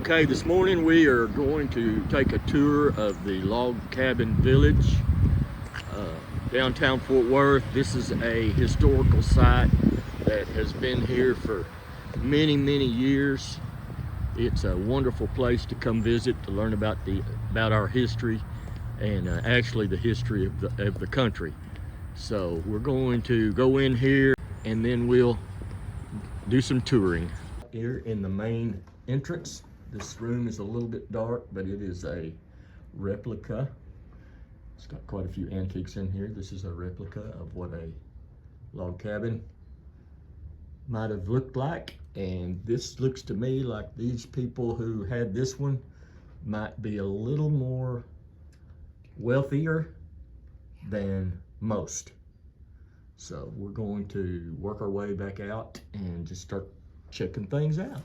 Okay, this morning we are going to take a tour of the log cabin village, downtown Fort Worth. This is a historical site that has been here for many years. It's a wonderful place to come visit, to learn about our history and actually the history of the country. So we're going to go in here and then we'll do some touring. Here in the main entrance, this room is a little bit dark, but it is a replica. It's got quite a few antiques in here. This is a replica of what a log cabin might have looked like. And this looks to me like these people who had this one might be a little more wealthier than most. So we're going to work our way back out and just start checking things out.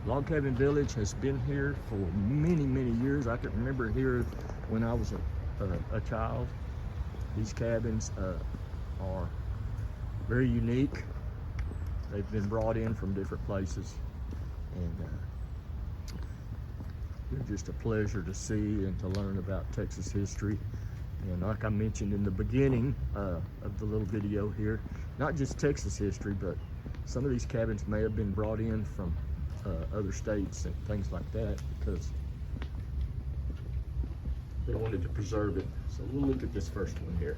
Log Cabin Village has been here for many years. I can remember here when I was a child. These cabins are very unique. They've been brought in from different places, and they're just a pleasure to see and to learn about Texas history. And like I mentioned in the beginning of the little video here, not just Texas history, but some of these cabins may have been brought in from other states and things like that because they wanted to preserve it. So we'll look at this first one here.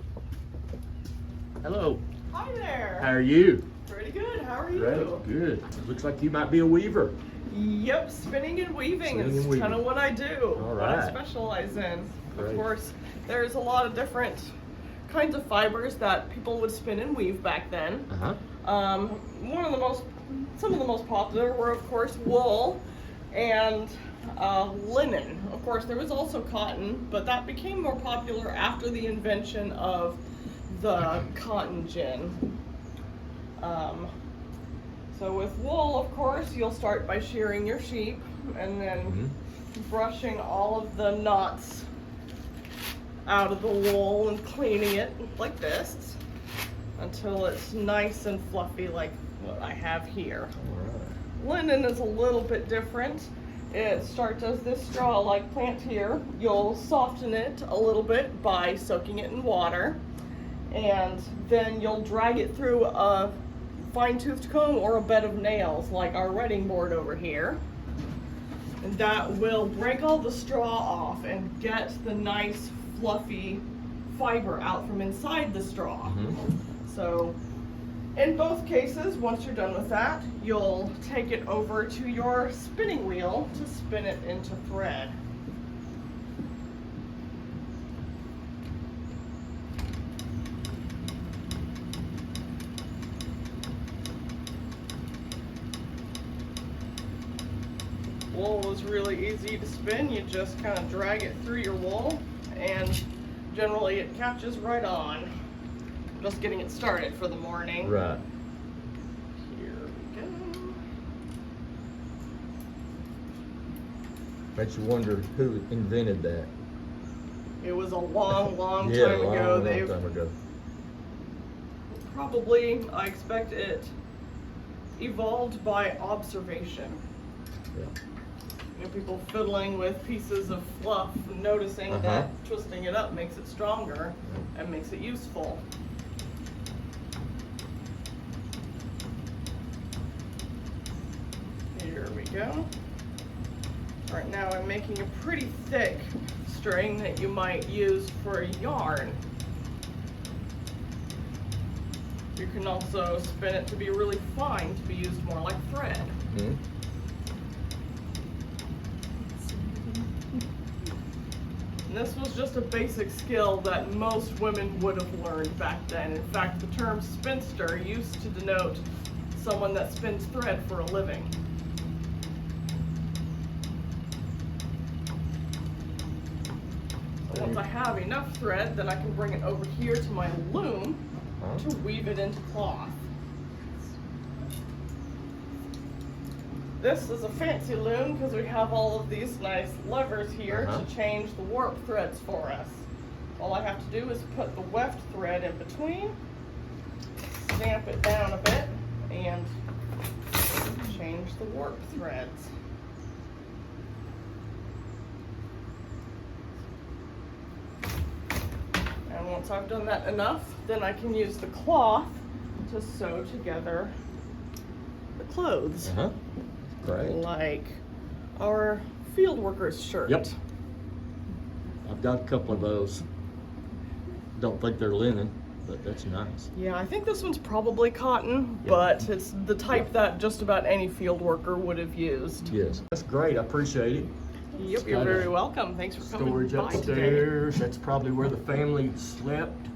Hello. Hi there. How are you? Pretty good. How are you? Great. Good. It looks like you might be a weaver. Yep, spinning and weaving is kind of what I do. All right. What I specialize in. Great. Of course, there's a lot of different kinds of fibers that people would spin and weave back then. Some of the most popular were, of course, wool and linen. Of course, there was also cotton, but that became more popular after the invention of the cotton gin. So with wool, of course, you'll start by shearing your sheep and then brushing all of the knots out of the wool and cleaning it like this until it's nice and fluffy like what I have here. All right. Linen is a little bit different. It starts as this straw-like plant here. You'll soften it a little bit by soaking it in water, and then you'll drag it through a fine-toothed comb or a bed of nails like our writing board over here. And that will break all the straw off and get the nice fluffy fiber out from inside the straw. So in both cases, once you're done with that, you'll take it over to your spinning wheel to spin it into thread. Wool is really easy to spin. You just kind of drag it through your wool and generally it catches right on. Just getting it started for the morning. Right. Here we go. Makes you wonder who invented that. It was a long time ago. Long time ago. Probably, I expect it evolved by observation. Yeah. You know, people fiddling with pieces of fluff, noticing that twisting it up makes it stronger and makes it useful. Here we go. Right now I'm making a pretty thick string that you might use for yarn. You can also spin it to be really fine, to be used more like thread. And this was just a basic skill that most women would have learned back then. In fact, the term spinster used to denote someone that spins thread for a living. So once I have enough thread, then I can bring it over here to my loom to weave it into cloth. This is a fancy loom because we have all of these nice levers here to change the warp threads for us. All I have to do is put the weft thread in between, stamp it down a bit, and change the warp threads. And once I've done that enough, then I can use the cloth to sew together the clothes. Uh-huh. Great. Like our field workers shirt. Yep. I've got a couple of those. Don't think they're linen, but that's nice. Yeah, I think this one's probably cotton, Yep. but it's the type that just about any field worker would have used. Yes. That's great. I appreciate it. Yep, you're got a very welcome. Thanks for coming Storage by today. upstairs. That's probably where the family slept.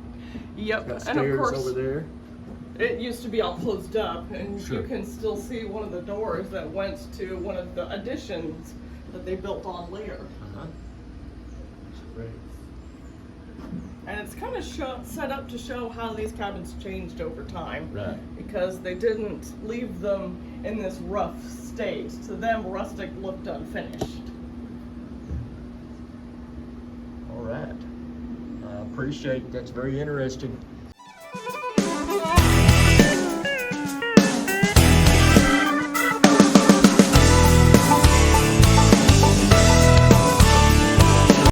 Yep, Got and of stairs course, over there. it used to be all closed up, and Sure. you can still see one of the doors that went to one of the additions that they built on later. Uh-huh. Great. And it's kind of set up to show how these cabins changed over time. Right. Because they didn't leave them in this rough state. To them, rustic looked unfinished. All right. I appreciate it. That's very interesting.